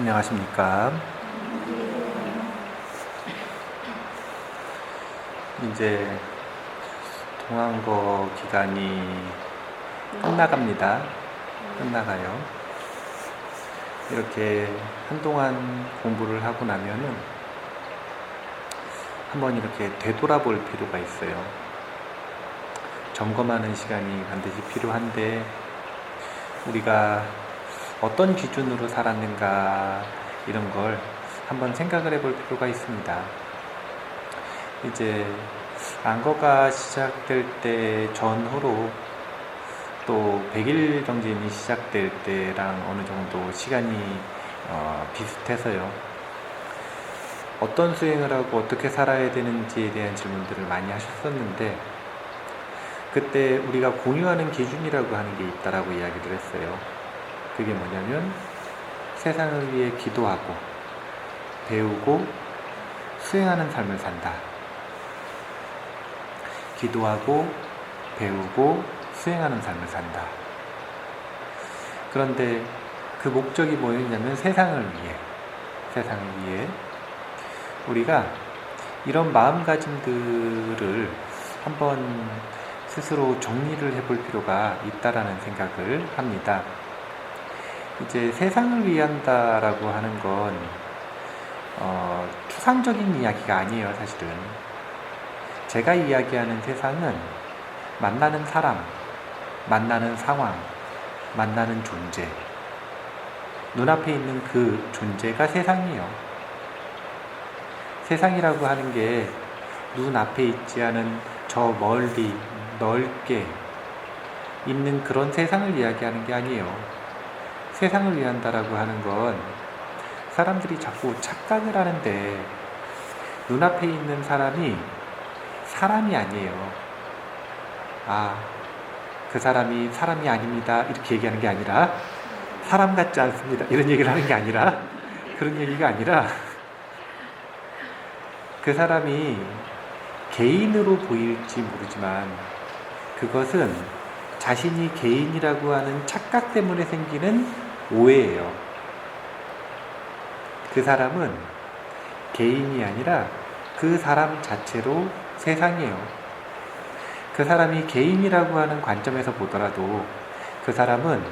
안녕하십니까. 이제 동안고 기간이 끝나가요. 이렇게 한동안 공부를 하고 나면은 한번 이렇게 되돌아볼 필요가 있어요. 점검하는 시간이 반드시 필요한데, 우리가 어떤 기준으로 살았는가 이런 걸 한번 생각을 해볼 필요가 있습니다. 이제 안거가 시작될 때 전후로 또 100일 정진이 시작될 때랑 어느 정도 시간이 비슷해서요. 어떤 수행을 하고 어떻게 살아야 되는지에 대한 질문들을 많이 하셨었는데, 그때 우리가 공유하는 기준이라고 하는 게 있다라고 이야기를 했어요. 그게 뭐냐면 세상을 위해 기도하고 배우고 수행하는 삶을 산다. 기도하고 배우고 수행하는 삶을 산다. 그런데 그 목적이 뭐였냐면 세상을 위해 우리가 이런 마음가짐들을 한번 스스로 정리를 해볼 필요가 있다라는 생각을 합니다. 이제 세상을 위한다라고 하는 건 추상적인 이야기가 아니에요. 사실은 제가 이야기하는 세상은 만나는 사람, 만나는 상황, 만나는 존재, 눈앞에 있는 그 존재가 세상이에요. 세상이라고 하는 게 눈앞에 있지 않은 저 멀리 넓게 있는 그런 세상을 이야기하는 게 아니에요. 세상을 위한다라고 하는 건 사람들이 자꾸 착각을 하는데, 눈앞에 있는 사람이 사람이 아니에요. 그 사람이 사람이 아닙니다 이렇게 얘기하는 게 아니라, 사람 같지 않습니다 이런 얘기를 하는 게 아니라, 그런 얘기가 아니라 그 사람이 개인으로 보일지 모르지만 그것은 자신이 개인이라고 하는 착각 때문에 생기는 오해예요. 그 사람은 개인이 아니라 그 사람 자체로 세상이에요. 그 사람이 개인이라고 하는 관점에서 보더라도 그 사람은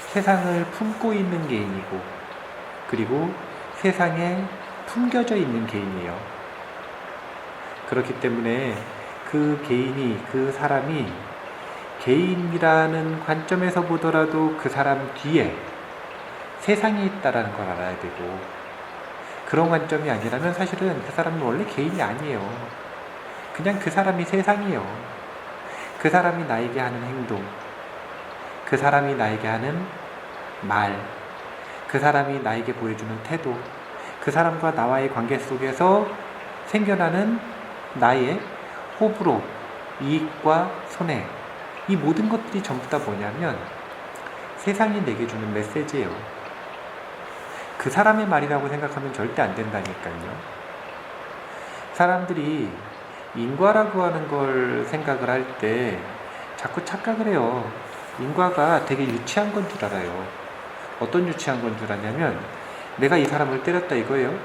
세상을 품고 있는 개인이고, 그리고 세상에 품겨져 있는 개인이에요. 그렇기 때문에 그 개인이, 그 사람이 개인이라는 관점에서 보더라도 그 사람 뒤에 세상이 있다라는 걸 알아야 되고, 그런 관점이 아니라면 사실은 그 사람은 원래 개인이 아니에요. 그냥 그 사람이 세상이에요. 그 사람이 나에게 하는 행동, 그 사람이 나에게 하는 말, 그 사람이 나에게 보여주는 태도, 그 사람과 나와의 관계 속에서 생겨나는 나의 호불호, 이익과 손해, 이 모든 것들이 전부 다 뭐냐면 세상이 내게 주는 메시지예요. 그 사람의 말이라고 생각하면 절대 안 된다니까요. 사람들이 인과라고 하는 걸 생각을 할 때 자꾸 착각을 해요. 인과가 되게 유치한 건 줄 알아요. 어떤 유치한 건 줄 아냐면, 내가 이 사람을 때렸다 이거예요.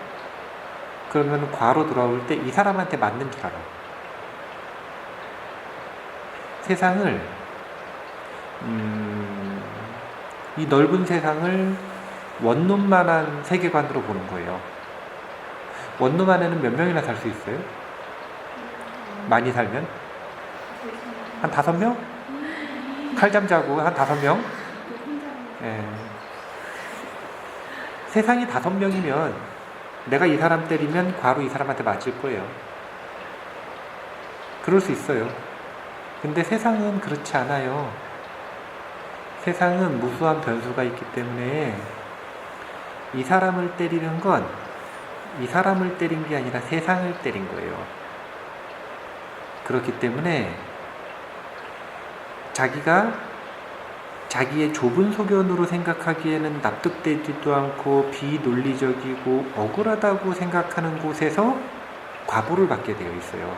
그러면 과로 돌아올 때 이 사람한테 맞는 줄 알아. 세상을, 이 넓은 세상을 원룸만한 세계관으로 보는 거예요. 원룸 안에는 몇 명이나 살 수 있어요? 많이 살면? 한 5명? 칼잠 자고 한 5명? 세상이 5명이면 내가 이 사람 때리면 과로 이 사람한테 맞을 거예요. 그럴 수 있어요. 근데 세상은 그렇지 않아요. 세상은 무수한 변수가 있기 때문에 이 사람을 때리는 건 이 사람을 때린 게 아니라 세상을 때린 거예요. 그렇기 때문에 자기가 자기의 좁은 소견으로 생각하기에는 납득되지도 않고 비논리적이고 억울하다고 생각하는 곳에서 과보를 받게 되어 있어요.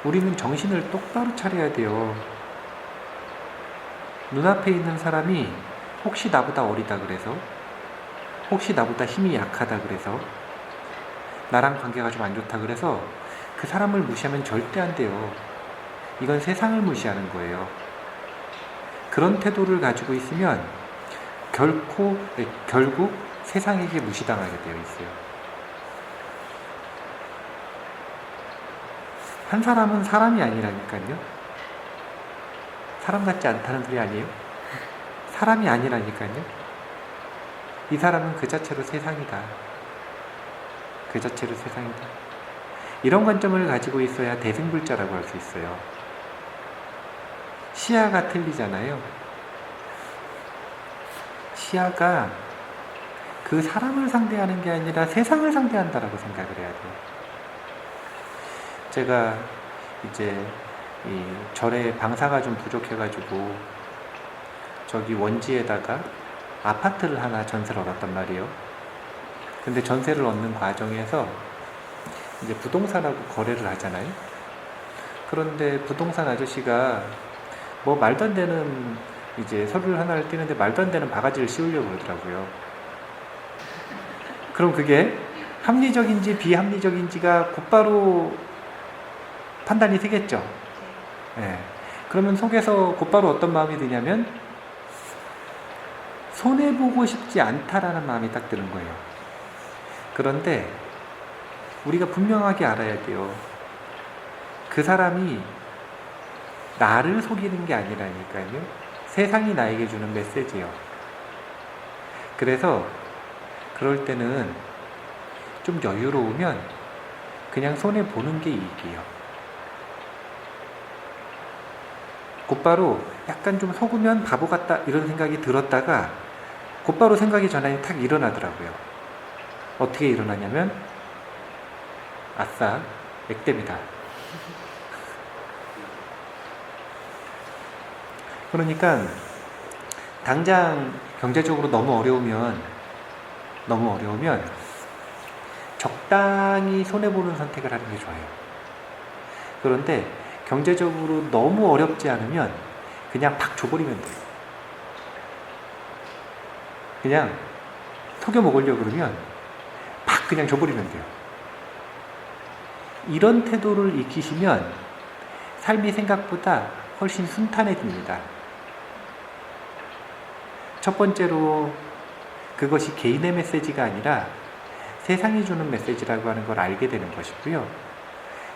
우리는 정신을 똑바로 차려야 돼요. 눈앞에 있는 사람이 혹시 나보다 어리다 그래서, 혹시 나보다 힘이 약하다 그래서, 나랑 관계가 좀 안 좋다 그래서 그 사람을 무시하면 절대 안 돼요. 이건 세상을 무시하는 거예요. 그런 태도를 가지고 있으면 결국 세상에게 무시당하게 되어 있어요. 한 사람은 사람이 아니라니까요. 사람 같지 않다는 소리 아니에요? 사람이 아니라니까요. 이 사람은 그 자체로 세상이다. 그 자체로 세상이다. 이런 관점을 가지고 있어야 대승불자라고 할 수 있어요. 시야가 틀리잖아요. 시야가 그 사람을 상대하는 게 아니라 세상을 상대한다라고 생각을 해야 돼요. 제가 이제 이 절에 방사가 좀 부족해가지고 저기 원지에다가 아파트를 하나 전세를 얻었단 말이에요. 근데 전세를 얻는 과정에서 이제 부동산하고 거래를 하잖아요. 그런데 부동산 아저씨가 뭐 말도 안 되는 이제 서류를 하나를 띄는데 말도 안 되는 바가지를 씌우려고 그러더라고요. 그럼 그게 합리적인지 비합리적인지가 곧바로 판단이 되겠죠. 네. 그러면 속에서 곧바로 어떤 마음이 드냐면 손해보고 싶지 않다라는 마음이 딱 드는 거예요. 그런데 우리가 분명하게 알아야 돼요. 그 사람이 나를 속이는 게 아니라니까요. 세상이 나에게 주는 메시지예요. 그래서 그럴 때는 좀 여유로우면 그냥 손해보는 게 이익이에요. 곧바로 약간 좀 속으면 바보 같다 이런 생각이 들었다가 곧바로 생각이 전환이 탁 일어나더라고요. 어떻게 일어나냐면 아싸, 액땜이다. 그러니까 당장 경제적으로 너무 어려우면 적당히 손해보는 선택을 하는 게 좋아요. 그런데 경제적으로 너무 어렵지 않으면 그냥 팍 줘버리면 돼요. 그냥 속여 먹으려고 그러면 팍 그냥 줘버리면 돼요. 이런 태도를 익히시면 삶이 생각보다 훨씬 순탄해집니다. 첫 번째로 그것이 개인의 메시지가 아니라 세상이 주는 메시지라고 하는 걸 알게 되는 것이고요.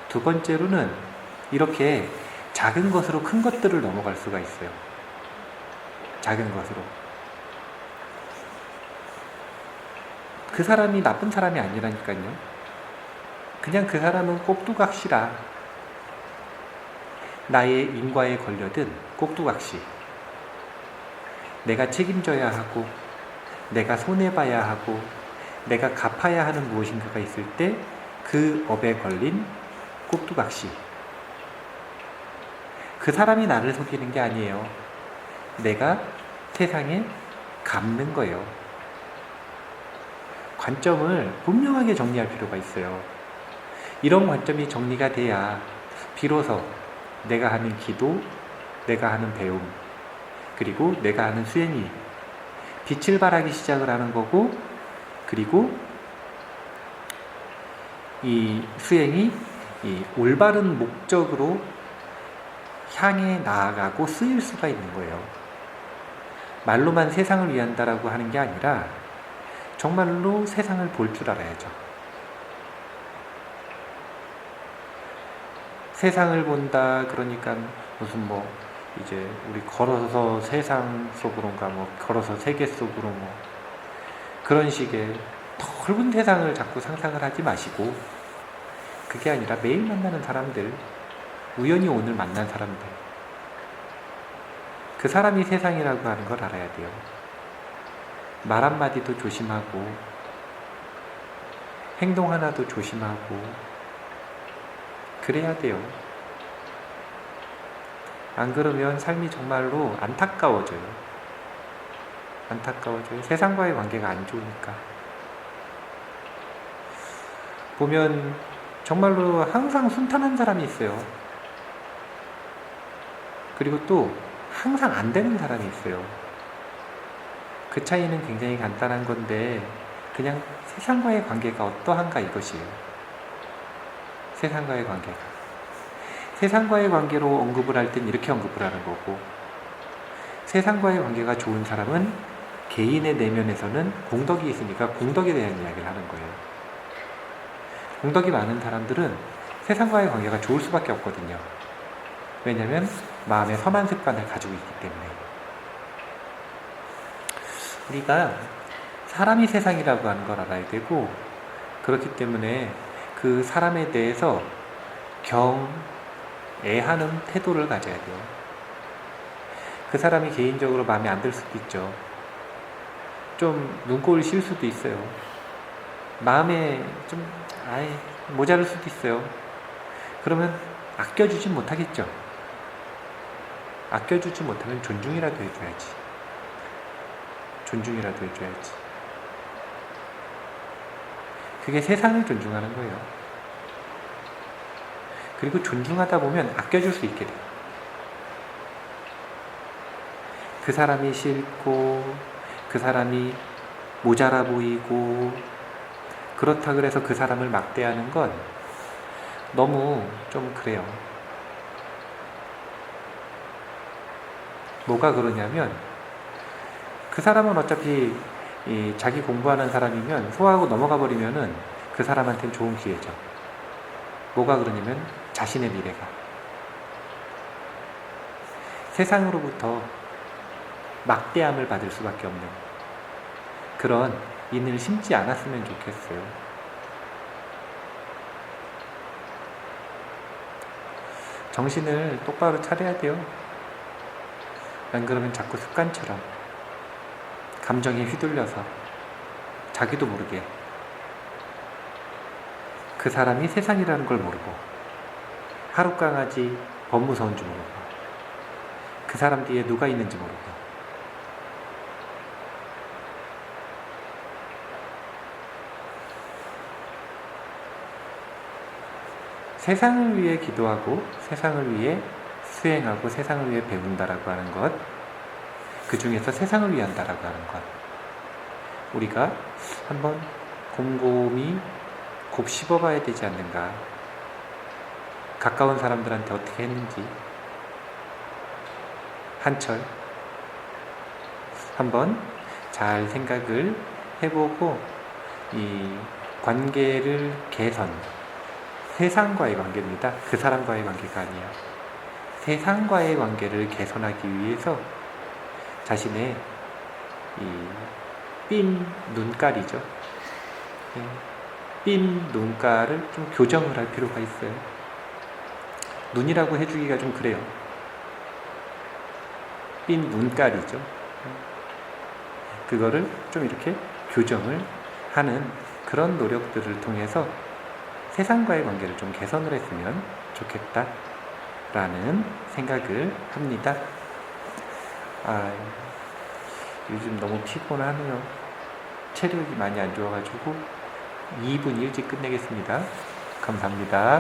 두 번째로는 이렇게 작은 것으로 큰 것들을 넘어갈 수가 있어요. 작은 것으로. 그 사람이 나쁜 사람이 아니라니까요. 그냥 그 사람은 꼭두각시라. 나의 인과에 걸려든 꼭두각시. 내가 책임져야 하고 내가 손해봐야 하고 내가 갚아야 하는 무엇인가가 있을 때 그 업에 걸린 꼭두각시. 그 사람이 나를 속이는 게 아니에요. 내가 세상에 갚는 거예요. 관점을 분명하게 정리할 필요가 있어요. 이런 관점이 정리가 돼야 비로소 내가 하는 기도, 내가 하는 배움, 그리고 내가 하는 수행이 빛을 발하기 시작을 하는 거고, 그리고 이 수행이 이 올바른 목적으로 향해 나아가고 쓰일 수가 있는 거예요. 말로만 세상을 위한다라고 하는 게 아니라 정말로 세상을 볼 줄 알아야죠. 세상을 본다 그러니까 무슨 뭐 이제 우리 걸어서 세상 속으로인가 뭐 걸어서 세계 속으로 뭐 그런 식의 넓은 세상을 자꾸 상상을 하지 마시고, 그게 아니라 매일 만나는 사람들, 우연히 오늘 만난 사람들, 그 사람이 세상이라고 하는 걸 알아야 돼요. 말 한마디도 조심하고 행동 하나도 조심하고 그래야 돼요. 안 그러면 삶이 정말로 안타까워져요. 세상과의 관계가 안 좋으니까. 보면 정말로 항상 순탄한 사람이 있어요. 그리고 또 항상 안 되는 사람이 있어요. 그 차이는 굉장히 간단한 건데 그냥 세상과의 관계가 어떠한가 이것이에요. 세상과의 관계가. 세상과의 관계로 언급을 할 땐 이렇게 언급을 하는 거고, 세상과의 관계가 좋은 사람은 개인의 내면에서는 공덕이 있으니까 공덕에 대한 이야기를 하는 거예요. 공덕이 많은 사람들은 세상과의 관계가 좋을 수밖에 없거든요. 왜냐하면 마음의 선한 습관을 가지고 있기 때문에. 우리가 사람이 세상이라고 하는 걸 알아야 되고, 그렇기 때문에 그 사람에 대해서 경애하는 태도를 가져야 돼요. 그 사람이 개인적으로 마음에 안 들 수도 있죠. 좀 눈꼴을 씌울 수도 있어요. 마음에 좀 모자랄 수도 있어요. 그러면 아껴주지 못하겠죠. 아껴주지 못하면 존중이라도 해줘야지. 존중이라도 해줘야지. 그게 세상을 존중하는 거예요. 그리고 존중하다 보면 아껴줄 수 있게 돼요. 그 사람이 싫고, 그 사람이 모자라 보이고, 그렇다 그래서 그 사람을 막대하는 건 너무 좀 그래요. 뭐가 그러냐면, 그 사람은 어차피 자기 공부하는 사람이면 소화하고 넘어가 버리면은 그 사람한테는 좋은 기회죠. 뭐가 그러냐면 자신의 미래가. 세상으로부터 막대함을 받을 수밖에 없는 그런 인을 심지 않았으면 좋겠어요. 정신을 똑바로 차려야 돼요. 안 그러면 자꾸 습관처럼 감정에 휘둘려서 자기도 모르게 그 사람이 세상이라는 걸 모르고 하룻강아지 법무서인 줄 모르고 그 사람 뒤에 누가 있는지 모르고 세상을 위해 기도하고 세상을 위해 수행하고 세상을 위해 배운다라고 하는 것, 그 중에서 세상을 위한다라고 하는 것, 우리가 한번 곰곰이 곱씹어봐야 되지 않는가. 가까운 사람들한테 어떻게 했는지 한철 한번 잘 생각을 해보고 이 관계를 개선, 세상과의 관계입니다. 그 사람과의 관계가 아니야. 세상과의 관계를 개선하기 위해서 자신의 이 삔 눈깔이죠. 삔 눈깔을 좀 교정을 할 필요가 있어요. 눈이라고 해주기가 좀 그래요. 삔 눈깔이죠. 그거를 좀 이렇게 교정을 하는 그런 노력들을 통해서 세상과의 관계를 좀 개선을 했으면 좋겠다라는 생각을 합니다. 요즘 너무 피곤하네요. 체력이 많이 안 좋아가지고 2분 일찍 끝내겠습니다. 감사합니다.